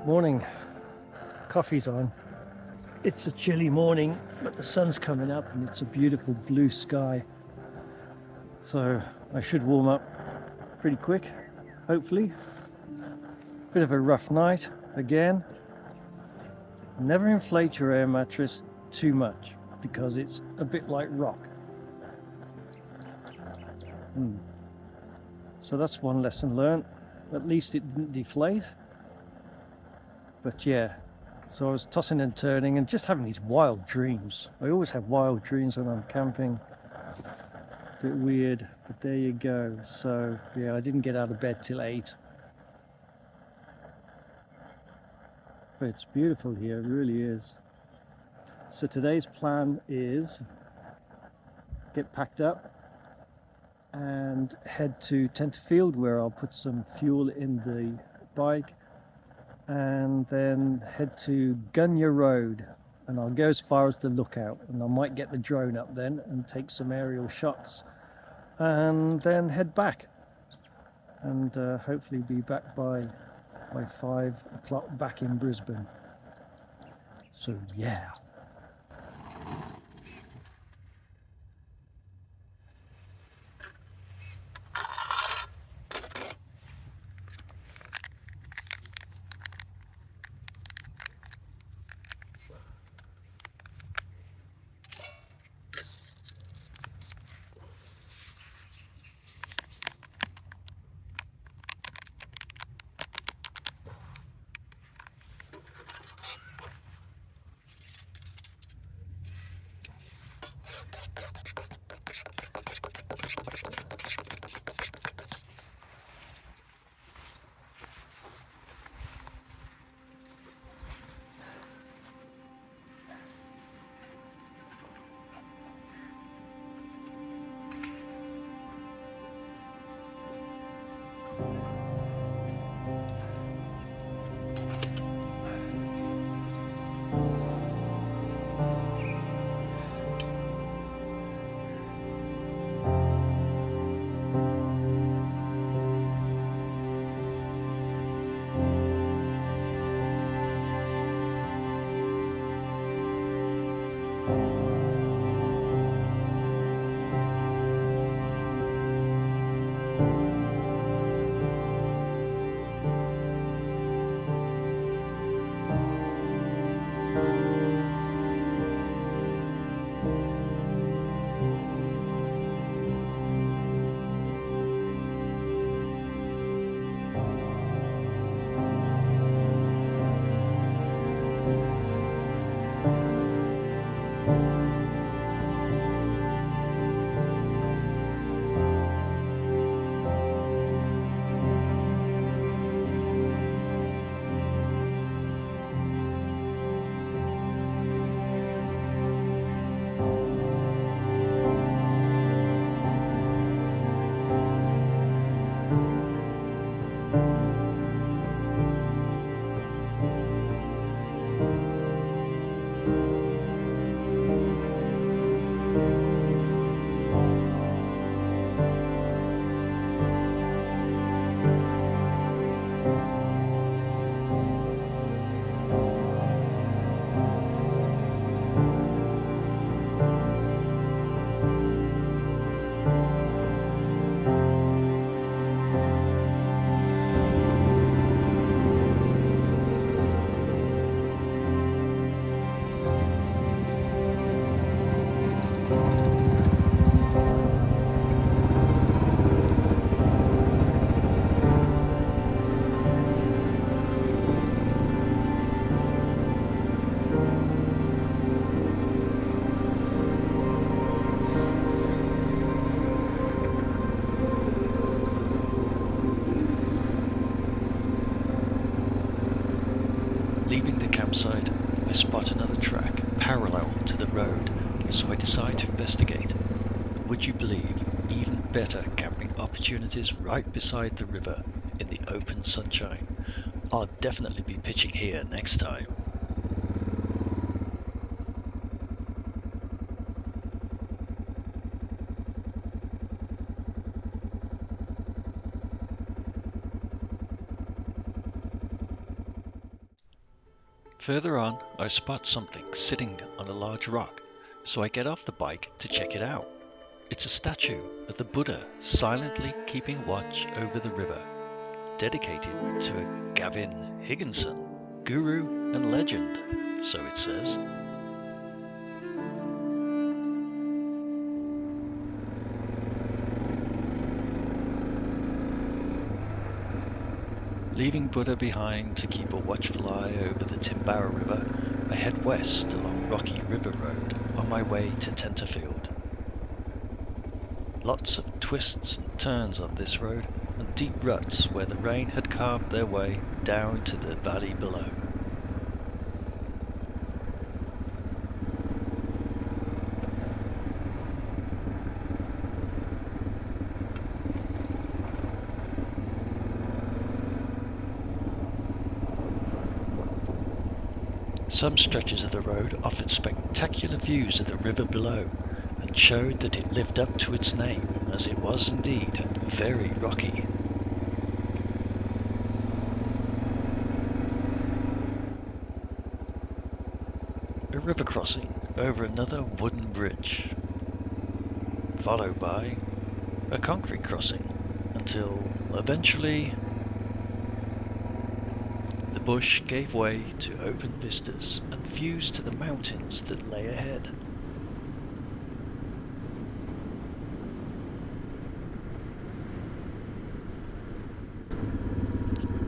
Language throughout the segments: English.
Morning, coffee's on. It's a chilly morning, but the sun's coming up and it's a beautiful blue sky. So I should warm up pretty quick, hopefully. Bit of a rough night again. Never inflate your air mattress too much because it's a bit like rock. So that's one lesson learned. At least it didn't deflate. But yeah, so I was tossing and turning and just having these wild dreams. I always have wild dreams when I'm camping. A bit weird, but there you go. So yeah, I didn't get out of bed till 8. But it's beautiful here, it really is. So today's plan is get packed up and head to Tenterfield, where I'll put some fuel in the bike, and then head to Gunyah Road, and I'll go as far as the lookout, and I might get the drone up then and take some aerial shots, and then head back and hopefully be back by 5 o'clock back in Brisbane. So yeah. to the road, so I decide to investigate. Would you believe, even better camping opportunities right beside the river in the open sunshine. I'll definitely be pitching here next time. Further on, I spot something sitting on a large rock, so I get off the bike to check it out. It's a statue of the Buddha silently keeping watch over the river, dedicated to a Gavin Higginson, guru and legend, so it says. Leaving Buddha behind to keep a watchful eye over the Timbara River, I head west along Rocky River Road on my way to Tenterfield. Lots of twists and turns on this road, and deep ruts where the rain had carved their way down to the valley below. Some stretches of the road offered spectacular views of the river below, and showed that it lived up to its name, as it was indeed very rocky. A river crossing over another wooden bridge, followed by a concrete crossing, until eventually the bush gave way to open vistas and views to the mountains that lay ahead.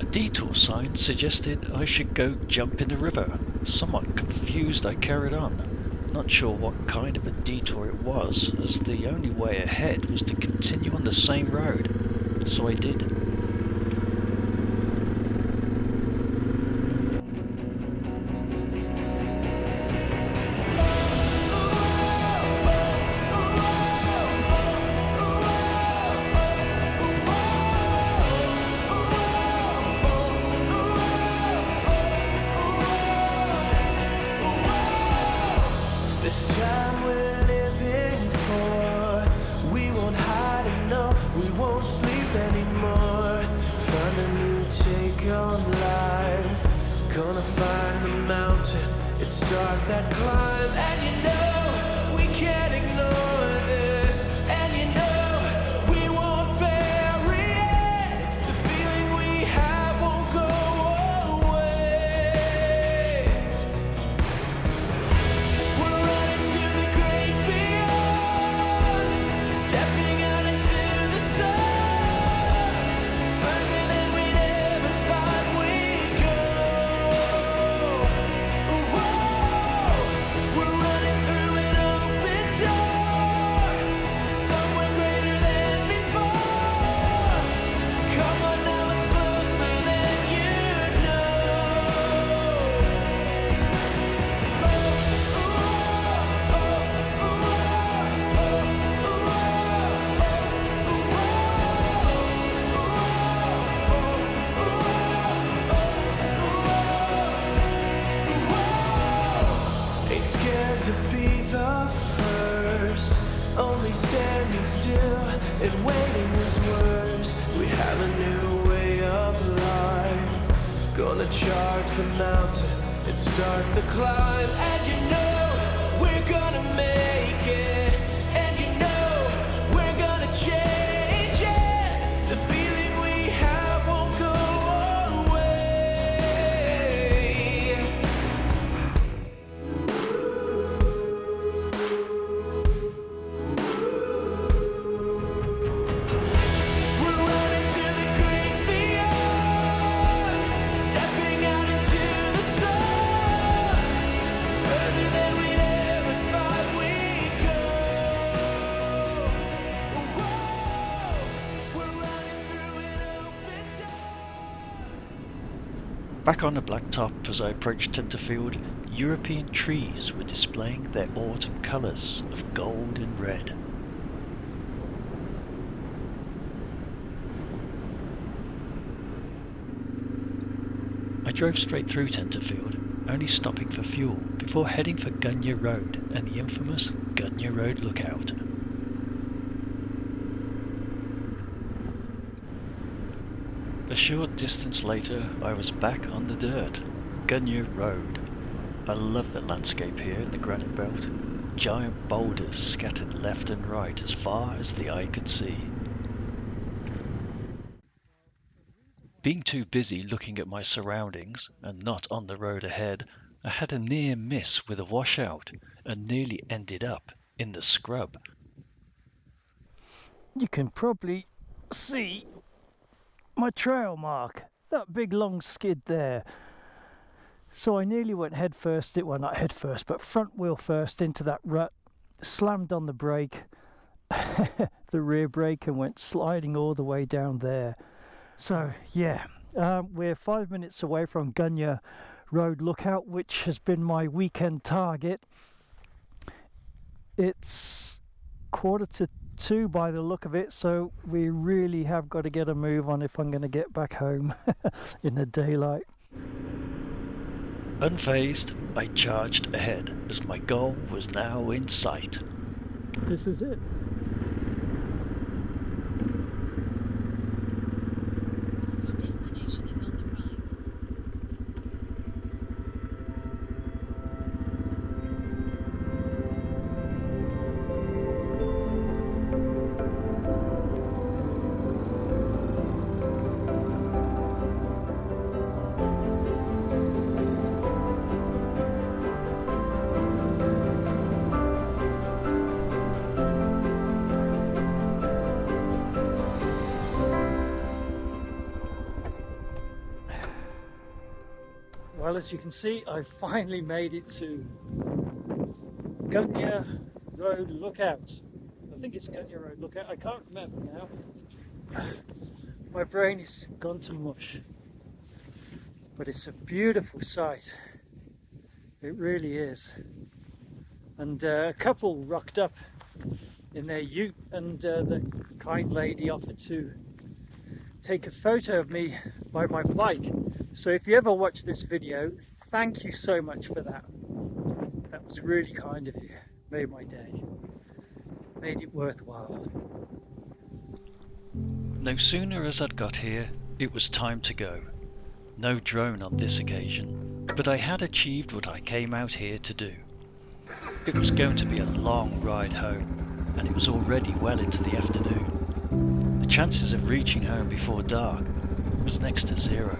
A detour sign suggested I should go jump in the river. Somewhat confused, I carried on, not sure what kind of a detour it was, as the only way ahead was to continue on the same road, so I did. Further than Back on the blacktop as I approached Tenterfield, European trees were displaying their autumn colours of gold and red. I drove straight through Tenterfield, only stopping for fuel before heading for Gunyah Road and the infamous Gunyah Road Lookout. A short distance later, I was back on the dirt, Gunyah Road. I love the landscape here in the granite belt. Giant boulders scattered left and right as far as the eye could see. Being too busy looking at my surroundings and not on the road ahead, I had a near miss with a washout and nearly ended up in the scrub. You can probably see my trail mark, that big long skid there. So I nearly went head first, well not head first, but front wheel first into that rut, slammed on the brake, the rear brake, and went sliding all the way down there. So yeah, we're 5 minutes away from Gunyah Road Lookout, which has been my weekend target. It's 1:45 by the look of it, so we really have got to get a move on if I'm going to get back home in the daylight. Unfazed, I charged ahead as my goal was now in sight. This is it. Well, as you can see, I finally made it to Gunyah Road Lookout. I think it's Gunyah Road Lookout. I can't remember now. My brain is gone to mush. But it's a beautiful sight. It really is. And a couple rocked up in their ute, and the kind lady offered to take a photo of me by my bike. So if you ever watch this video, thank you so much for that. That was really kind of you. Made my day. Made it worthwhile. No sooner as I'd got here, it was time to go. No drone on this occasion, but I had achieved what I came out here to do. It was going to be a long ride home, and it was already well into the afternoon. The chances of reaching home before dark was next to zero.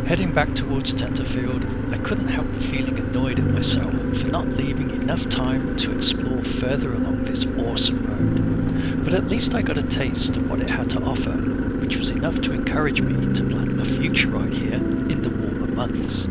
Heading back towards Tenterfield, I couldn't help feeling annoyed at myself for not leaving enough time to explore further along this awesome road. But at least I got a taste of what it had to offer, which was enough to encourage me to plan a future ride here in the warmer months.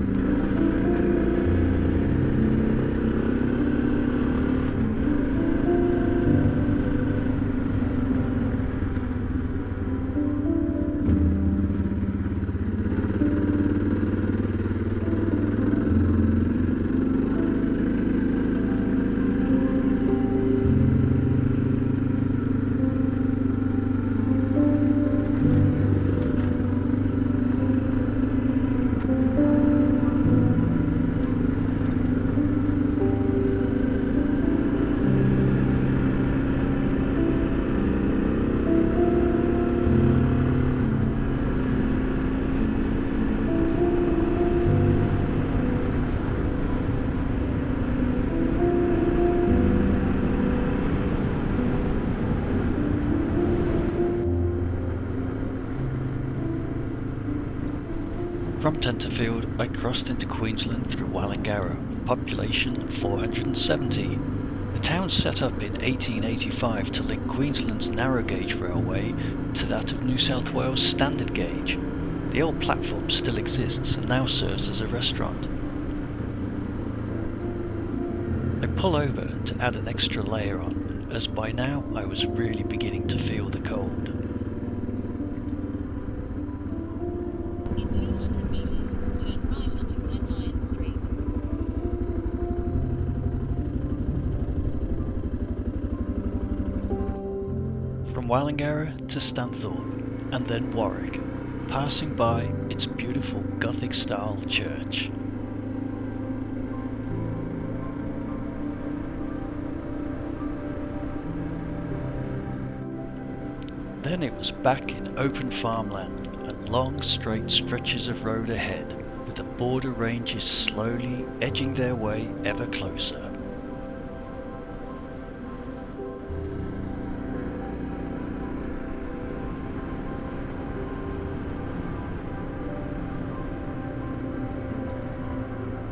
From Tenterfield, I crossed into Queensland through Engar, population of 470. The town set up in 1885 to link Queensland's narrow gauge railway to that of New South Wales standard gauge. The old platform still exists and now serves as a restaurant. I pull over to add an extra layer on, as by now I was really beginning to feel the cold. In 200 meters, turn right onto Gunyah Street. From Wallingarra to Stanthorpe, and then Warwick, passing by its beautiful Gothic-style church. Then it was back in open farmland and long straight stretches of road ahead, with the border ranges slowly edging their way ever closer.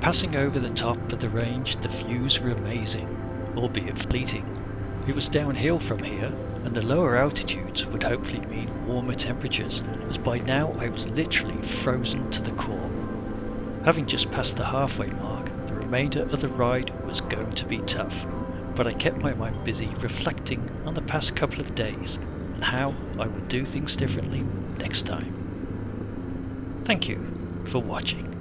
Passing over the top of the range, the views were amazing, albeit fleeting. It was downhill from here, and the lower altitudes would hopefully mean warmer temperatures, as by now I was literally frozen to the core. Having just passed the halfway mark, the remainder of the ride was going to be tough, but I kept my mind busy reflecting on the past couple of days and how I would do things differently next time. Thank you for watching.